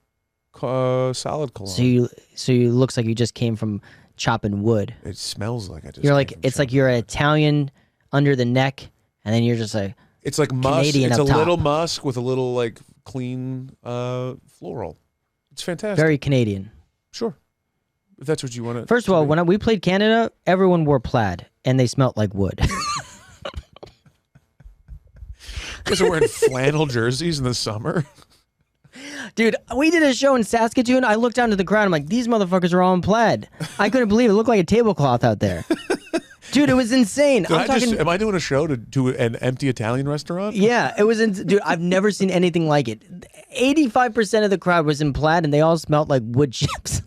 solid cologne. So you looks like you just came from chopping wood. It smells like I just. You're like it's like you're Italian under the neck, and then you're just like it's like musk. Canadian It's a up top. little musk with a little like clean floral. It's fantastic. Very Canadian. Sure, if that's what you want to. First of all, when we played Canada, everyone wore plaid, and they smelled like wood. You guys are wearing flannel jerseys in the summer. Dude, we did a show in Saskatoon. I looked down to the crowd. I'm like, these motherfuckers are all in plaid. I couldn't believe it. It looked like a tablecloth out there. Dude, it was insane. Am I doing a show to an empty Italian restaurant? Yeah, it was. Dude, I've never seen anything like it. 85% of the crowd was in plaid, and they all smelled like wood chips.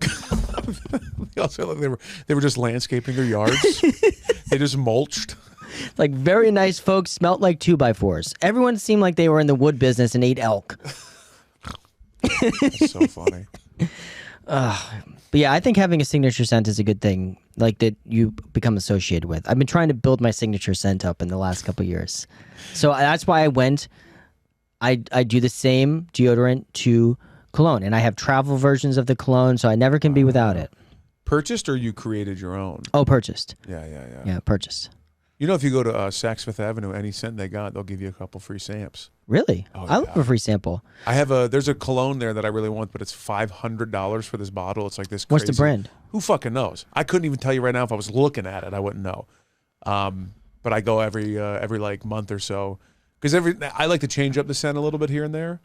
They also they were just landscaping their yards. They just mulched. Like very nice folks, smelled like 2x4s. Everyone seemed like they were in the wood business and ate elk. That's so funny. But yeah, I think having a signature scent is a good thing, like that you become associated with. I've been trying to build my signature scent up in the last couple of years. So that's why I went. I do the same deodorant to cologne, and I have travel versions of the cologne, so I never can be without it. Purchased or you created your own? Oh, purchased. Yeah, purchased. You know, if you go to Saks Fifth Avenue, any scent they got, they'll give you a couple free stamps. Really? Oh, I love a free sample. There's a cologne there that I really want, but it's $500 for this bottle. It's like this crazy. What's the brand? Who fucking knows? I couldn't even tell you right now. If I was looking at it, I wouldn't know. But I go every like month or so because I like to change up the scent a little bit here and there.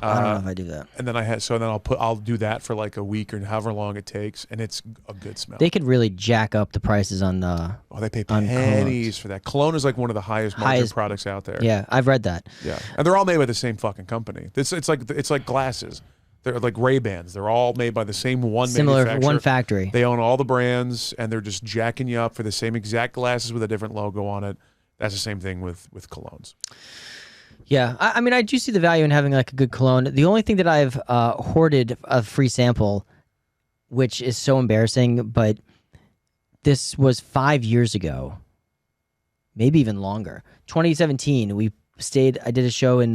I don't know if I do that. And then I'll do that for like a week or however long it takes, and it's a good smell. They could really jack up the prices on they pay pennies for that. Cologne is like one of the highest margin products out there. Yeah, I've read that. Yeah, and they're all made by the same fucking company. It's like glasses. They're like Ray-Bans. They're all made by the same manufacturer. One factory. They own all the brands, and they're just jacking you up for the same exact glasses with a different logo on it. That's the same thing with colognes. Yeah, I mean, I do see the value in having like a good cologne. The only thing that I've hoarded a free sample, which is so embarrassing, but this was 5 years ago, maybe even longer. 2017, I did a show in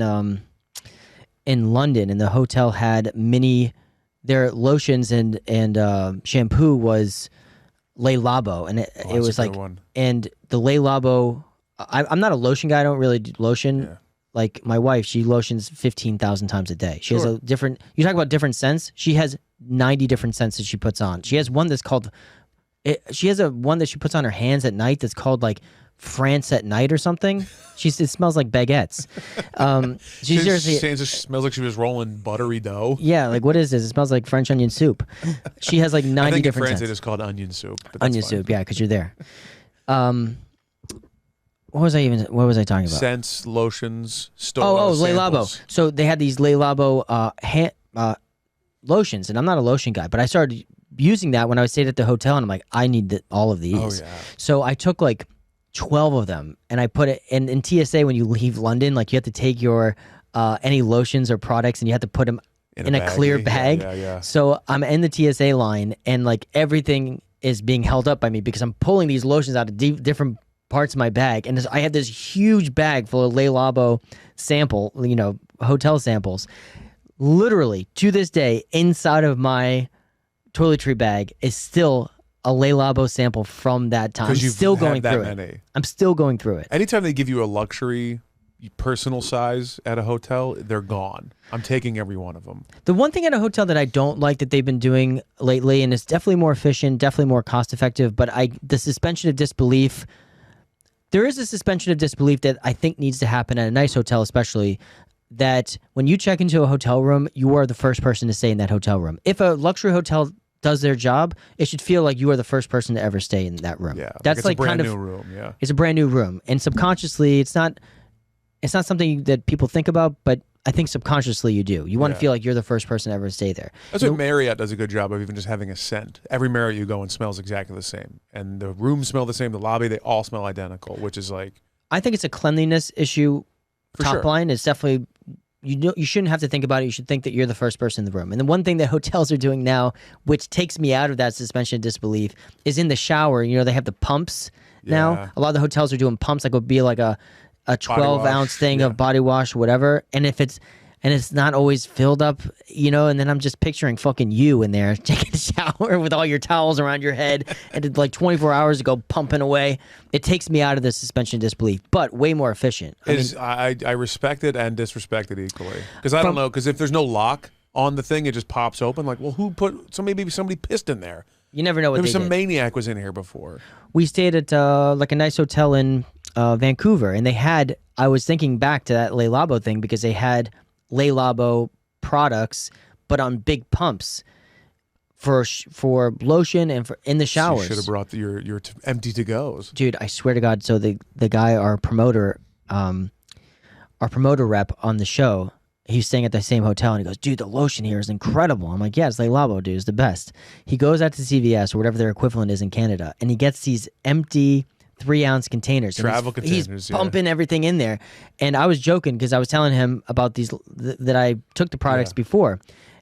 London, and the hotel had their lotions and shampoo was Le Labo, and it was like, and the Le Labo. I'm not a lotion guy. I don't really do lotion. Yeah. Like my wife, she lotions 15,000 times a day. She has a different. You talk about different scents. She has 90 different scents that she puts on. She has one that's called. She has one that she puts on her hands at night that's called like France at night or something. It smells like baguettes. It smells like she was rolling buttery dough. Yeah, like what is this? It smells like French onion soup. She has like 90 I think different in France scents. it is called onion soup. Onion soup, yeah, because you're there. What was I talking about? Scents, lotions, Le Labo. So they had these Le Labo lotions, and I'm not a lotion guy, but I started using that when I stayed at the hotel, and I'm like, I need all of these. Oh, yeah. So I took like 12 of them, and I put it in TSA. When you leave London, like you have to take your any lotions or products, and you have to put them in a clear bag. Yeah. So I'm in the TSA line, and like everything is being held up by me because I'm pulling these lotions out of different parts of my bag, and I had this huge bag full of Le Labo hotel samples. Literally, to this day, inside of my toiletry bag is still a Le Labo sample from that time. I'm still going through it. I'm still going through it. Anytime they give you a luxury personal size at a hotel, they're gone. I'm taking every one of them. The one thing at a hotel that I don't like that they've been doing lately, and it's definitely more efficient, definitely more cost effective, but the suspension of disbelief. There is a suspension of disbelief that I think needs to happen at a nice hotel, especially that when you check into a hotel room, you are the first person to stay in that hotel room. If a luxury hotel does their job, it should feel like you are the first person to ever stay in that room. Yeah, that's it's a brand new room. Yeah, it's a brand new room, and subconsciously, it's not something that people think about, but I think subconsciously you do. You want to feel like you're the first person to ever stay there. That's what Marriott does a good job of, even just having a scent. Every Marriott you go in smells exactly the same. And the rooms smell the same, the lobby, they all smell identical, which is like... I think it's a cleanliness issue. Top line is definitely... You shouldn't have to think about it. You should think that you're the first person in the room. And the one thing that hotels are doing now, which takes me out of that suspension of disbelief, is in the shower. They have the pumps now. A lot of the hotels are doing pumps. Like it would be like a 12-ounce thing of body wash or whatever. And if it's... and it's not always filled up, and then I'm just picturing fucking you in there taking a shower with all your towels around your head and it's like 24 hours ago pumping away. It takes me out of the suspension of disbelief, but way more efficient. I respect it and disrespect it equally. Because I don't know, because if there's no lock on the thing, it just pops open. Like, well, maybe somebody pissed in there. You never know what Maybe they some did. maniac was in here before. We stayed at like a nice hotel in Vancouver, and I was thinking back to that Le Labo thing because they had Le Labo products, but on big pumps for lotion and for in the showers. You should have brought your empty to goes, dude. I swear to God. So the guy, our promoter rep on the show, he's staying at the same hotel, and he goes, dude, the lotion here is incredible. I'm like, yeah, it's Le Labo, dude. It's the best. He goes out to CVS or whatever their equivalent is in Canada, and he gets these empty 3-ounce containers. Travel containers. He's pumping everything in there. And I was joking because I was telling him about these, that I took the products before.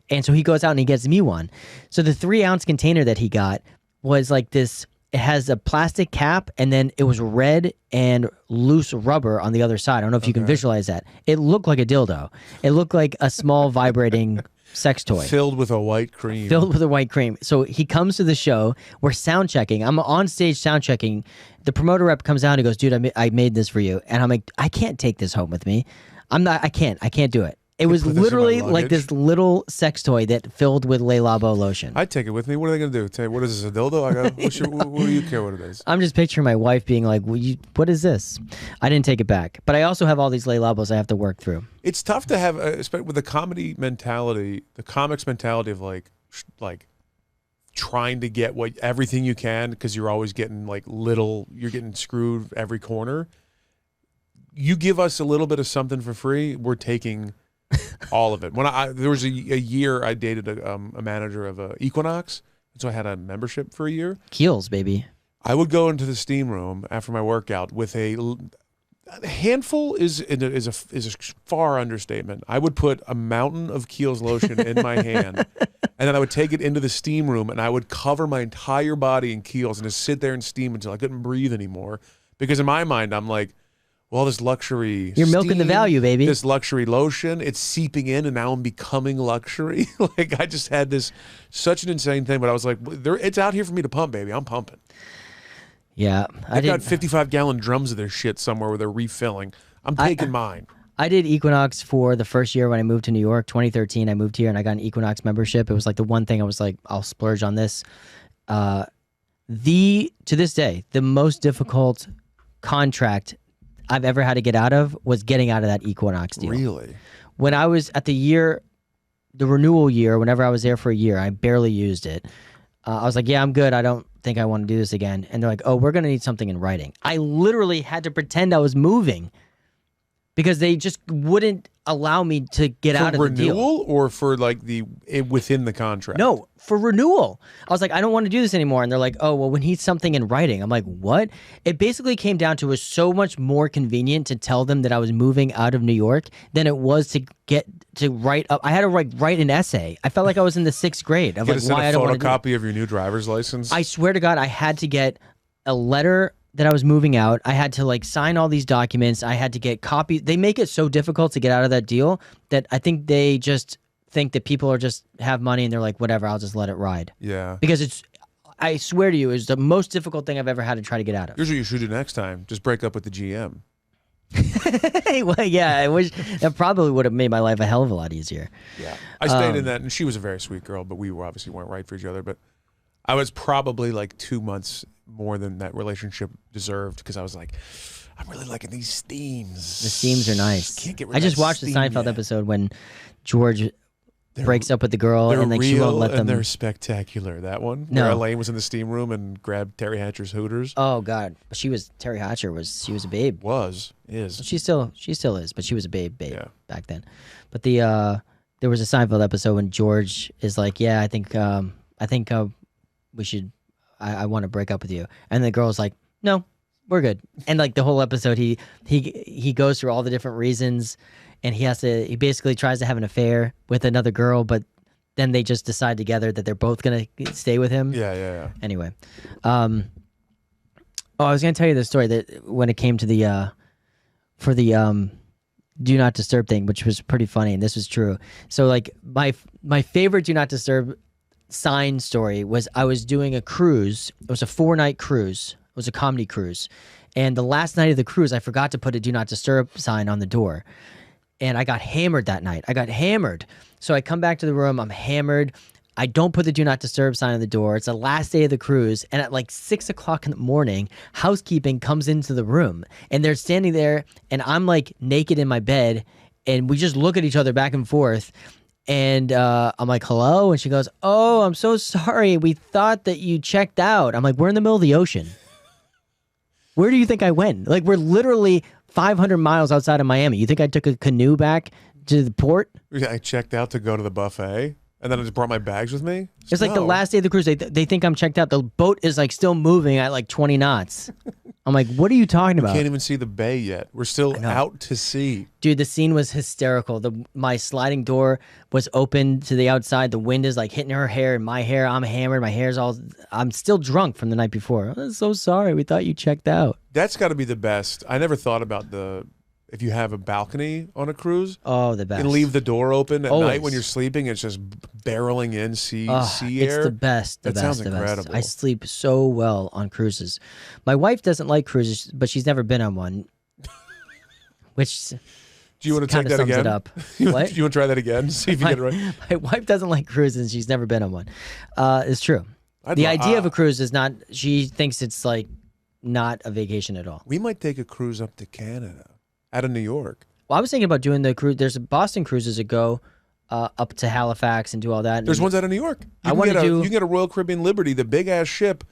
And so he goes out and he gets me one. So the 3-ounce container that he got was like this. It has a plastic cap, and then it was red and loose rubber on the other side. I don't know if you can visualize that. It looked like a dildo. It looked like a small vibrating sex toy. Filled with a white cream. So he comes to the show. We're sound checking. I'm on stage sound checking. The promoter rep comes out and he goes, dude, I made this for you. And I'm like, I can't take this home with me. I can't do it. It was literally like this little sex toy that filled with Le Labo lotion. I'd take it with me. What are they going to do? Say, what is this, a dildo? What do you care what it is? I'm just picturing my wife being like, what is this? I didn't take it back. But I also have all these Le Labos I have to work through. It's tough to have, especially with the comedy mentality, the comics mentality of like trying to get everything you can because you're always getting you're getting screwed every corner. You give us a little bit of something for free, we're taking all of it. When there was a year I dated a manager of Equinox, so I had a membership for a year. Keels, baby. I would go into the steam room after my workout with a handful is a far understatement. I would put a mountain of Kiehl's lotion in my hand, and then I would take it into the steam room, and I would cover my entire body in Kiehl's and just sit there and steam until I couldn't breathe anymore. Because in my mind, I'm like, well, this luxury You're milking the value, baby. This luxury lotion, it's seeping in, and now I'm becoming luxury. I just had such an insane thing, but I was like, it's out here for me to pump, baby. I'm pumping. Yeah. I've got 55-gallon drums of their shit somewhere where they're refilling. I'm taking mine. I did Equinox for the first year when I moved to New York, 2013. I moved here, and I got an Equinox membership. It was like the one thing I was like, I'll splurge on this. To this day, the most difficult contract I've ever had to get out of was getting out of that Equinox deal. Really? When I was at the renewal year, whenever I was there for a year, I barely used it. I was like, yeah, I'm good. I don't think I want to do this again. And they're like, oh, we're going to need something in writing. I literally had to pretend I was moving because they just wouldn't allow me to get out of the deal. For renewal or for within the contract? No, for renewal. I was like, I don't want to do this anymore. And they're like, oh, well, we need something in writing. I'm like, what? It basically came down to it was so much more convenient to tell them that I was moving out of New York than it was to write up. I had to write an essay. I felt like I was in the 6th grade. Of you like, send why I a don't want to photocopy of your new driver's license? I swear to God, I had to get a letter that I was moving out. I had to sign all these documents. I had to get copies. They make it so difficult to get out of that deal that I think they just think that people have money and they're like, whatever, I'll just let it ride. Yeah. Because I swear to you, it's the most difficult thing I've ever had to try to get out of. Here's what you should do next time. Just break up with the GM. Well, yeah, I wish that probably would have made my life a hell of a lot easier. Yeah. I stayed in that, and she was a very sweet girl, but we obviously weren't right for each other. But I was probably 2 months more than that relationship deserved because I was like, I'm really liking these steams. The steams are nice. Can't get rid I of just that watched the steam Seinfeld yet. episode when George breaks up with the girl and real, she won't let them. And they're spectacular. That one, No. where Elaine was in the steam room and grabbed Terry Hatcher's Hooters. Oh God, Terry Hatcher was a babe. Is She still is, but she was a babe back then. But there was a Seinfeld episode when George is like, yeah, I think we should. I want to break up with you, and the girl's like, no, we're good. And the whole episode, he goes through all the different reasons, and he basically tries to have an affair with another girl, but then they just decide together that they're both gonna stay with him. Yeah. Anyway, I was gonna tell you the story that when it came to the do not disturb thing, which was pretty funny, and this was true. So like my favorite do not disturb sign story was I was doing a cruise. It was a 4-night cruise. It was a comedy cruise. And the last night of the cruise, I forgot to put a do not disturb sign on the door. And I got hammered that night. I got hammered. So I come back to the room. I'm hammered. I don't put the do not disturb sign on the door. It's the last day of the cruise. And at like 6 o'clock in the morning, housekeeping comes into the room. And they're standing there. And I'm like naked in my bed. And we just look at each other back and forth. And I'm like, hello? And she goes, oh, I'm so sorry. We thought that you checked out. I'm like, we're in the middle of the ocean. Where do you think I went? Like, we're literally 500 miles outside of Miami. You think I took a canoe back to the port? I checked out to go to the buffet, and then I just brought my bags with me. It's like the last day of the cruise. They think I'm checked out. The boat is like still moving at like 20 knots. I'm like, what are you talking about? Can't even see the bay yet. We're still out to sea. Dude, the scene was hysterical. My sliding door was open to the outside. The wind is like hitting her hair and my hair. I'm hammered. My hair's all... I'm still drunk from the night before. I'm so sorry. We thought you checked out. That's got to be the best. I never thought about if you have a balcony on a cruise. Oh, the best. And leave the door open at Always. night when you're sleeping. It's just barreling in sea air. It's the best. That sounds incredible. I sleep so well on cruises. My wife doesn't like cruises, but she's never been on one. Which... Do you want to take that sums again? It up. What? Do you want to try that again? See if you get it right. My wife doesn't like cruises. She's never been on one. It's true. The idea of a cruise is not... She thinks it's like not a vacation at all. We might take a cruise up to Canada. Out of New York. Well, I was thinking about doing the cruise. There's Boston cruises that go up to Halifax and do all that. There's ones out of New York. You can get a Royal Caribbean Liberty, the big ass ship,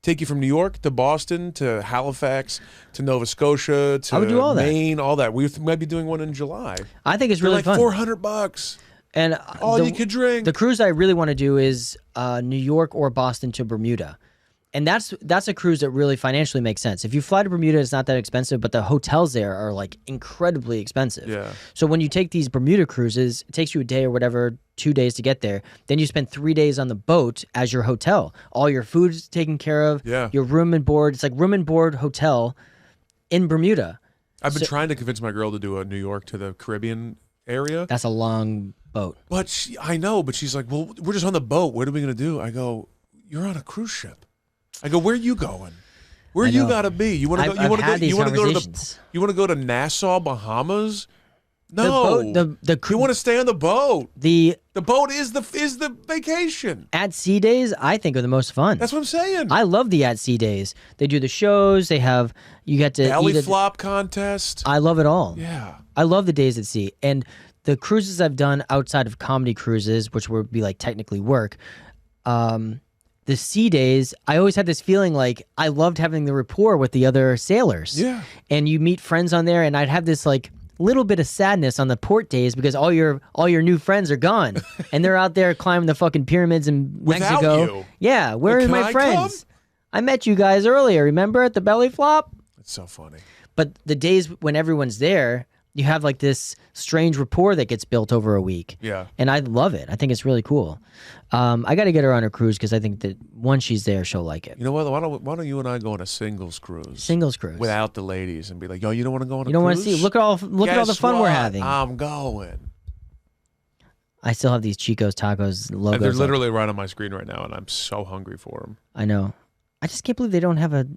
take you from New York to Boston to Halifax to Nova Scotia to I would do all Maine, all that. We might be doing one in July. I think it's really like fun. $400. And all you could drink. The cruise I really want to do is New York or Boston to Bermuda. And that's a cruise that really financially makes sense. If you fly to Bermuda, it's not that expensive, but the hotels there are like incredibly expensive. Yeah. So when you take these Bermuda cruises, it takes you a day or whatever, 2 days to get there. Then you spend 3 days on the boat as your hotel. All your food's taken care of. Yeah. Your room and board. It's like room and board hotel in Bermuda. I've been trying to convince my girl to do a New York to the Caribbean area. That's a long boat. But I know, but she's like, well, we're just on the boat. What are we going to do? I go, you're on a cruise ship. I go, where are you going? Where you gotta be? You want to go? You want to go to Nassau, Bahamas? No, you want to stay on the boat. The boat is the vacation. At sea days, I think are the most fun. That's what I'm saying. I love the at sea days. They do the shows. They have you get to belly flop contest. I love it all. Yeah, I love the days at sea and the cruises I've done outside of comedy cruises, which would be like technically work. The sea days, I always had this feeling like I loved having the rapport with the other sailors. Yeah. And you meet friends on there, and I'd have this like little bit of sadness on the port days because all your new friends are gone, and they're out there climbing the fucking pyramids in Without Mexico. You. Yeah, where are my friends? I met you guys earlier. Remember at the belly flop? It's so funny. But the days when everyone's there, you have like this strange rapport that gets built over a week. Yeah. And I love it. I think it's really cool. I got to get her on a cruise because I think that once she's there, she'll like it. You know what? Why don't you and I go on a singles cruise? Singles cruise. Without the ladies and be like, yo, you don't want to go on a cruise? You don't want to see. Look at all the fun we're having. I'm going. I still have these Chico's Tacos logos. And they're literally right on my screen right now, and I'm so hungry for them. I know. I just can't believe they don't have a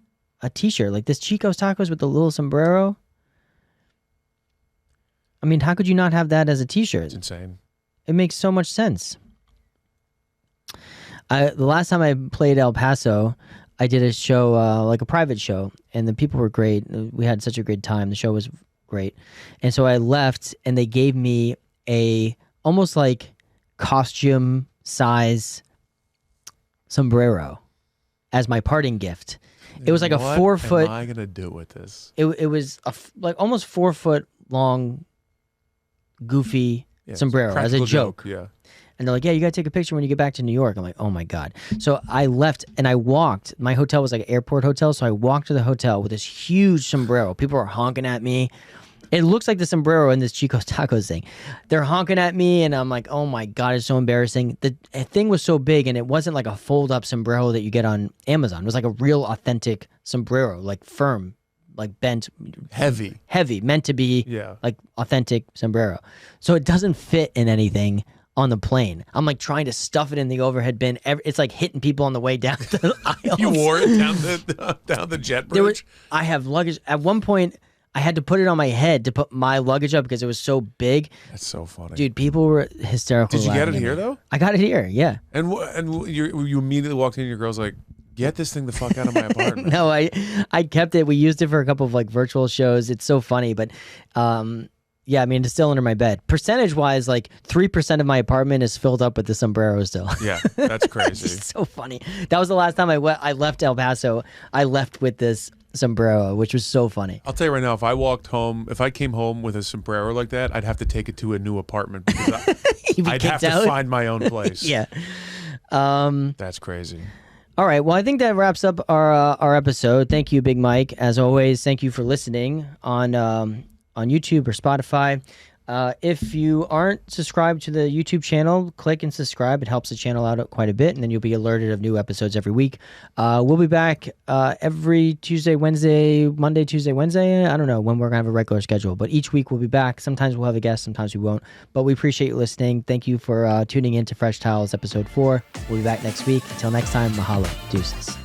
T-shirt like this Chico's Tacos with the little sombrero. I mean, how could you not have that as a T-shirt? It's insane. It makes so much sense. The last time I played El Paso, I did a show, like a private show, and the people were great. We had such a great time. The show was great. And so I left, and they gave me a almost like costume size sombrero as my parting gift. It was like a 4 foot. What am I going to do with this? It was like almost 4 foot long goofy sombrero as a joke. Yeah. And they're like, yeah, you got to take a picture when you get back to New York. I'm like, oh my God. So I left and I walked. My hotel was like an airport hotel. So I walked to the hotel with this huge sombrero. People are honking at me. It looks like the sombrero in this Chico's Tacos thing. They're honking at me and I'm like, oh my God, it's so embarrassing. The thing was so big and it wasn't like a fold up sombrero that you get on Amazon. It was like a real authentic sombrero, like firm, like bent, Heavy. meant to be Yeah. like authentic sombrero. So it doesn't fit in anything on the plane. I'm like trying to stuff it in the overhead bin. It's like hitting people on the way down the aisle. You wore it down the jet bridge? I have luggage. At one point, I had to put it on my head to put my luggage up because it was so big. That's so funny. Dude, people were hysterical. Did you get it laughing at here, me. though? I got it here, yeah. And you immediately walked in and your girl's like, get this thing the fuck out of my apartment. No, I kept it. We used it for a couple of like virtual shows. It's so funny, but yeah, I mean, it's still under my bed. Percentage-wise, like 3% of my apartment is filled up with the sombrero still. Yeah, that's crazy. It's so funny. That was the last time I left El Paso. I left with this sombrero, which was so funny. I'll tell you right now, if I came home with a sombrero like that, I'd have to take it to a new apartment because I'd have to find my own place. Yeah. That's crazy. All right. Well, I think that wraps up our episode. Thank you, Big Mike. As always, thank you for listening on YouTube or Spotify. If you aren't subscribed to the YouTube channel, click and subscribe. It helps the channel out quite a bit, and then you'll be alerted of new episodes every week. We'll be back every Tuesday, Wednesday, Monday, Tuesday, Wednesday. I don't know when we're going to have a regular schedule, but each week we'll be back. Sometimes we'll have a guest, sometimes we won't. But we appreciate you listening. Thank you for tuning in to Fresh Towels Episode 4. We'll be back next week. Until next time, mahalo. Deuces.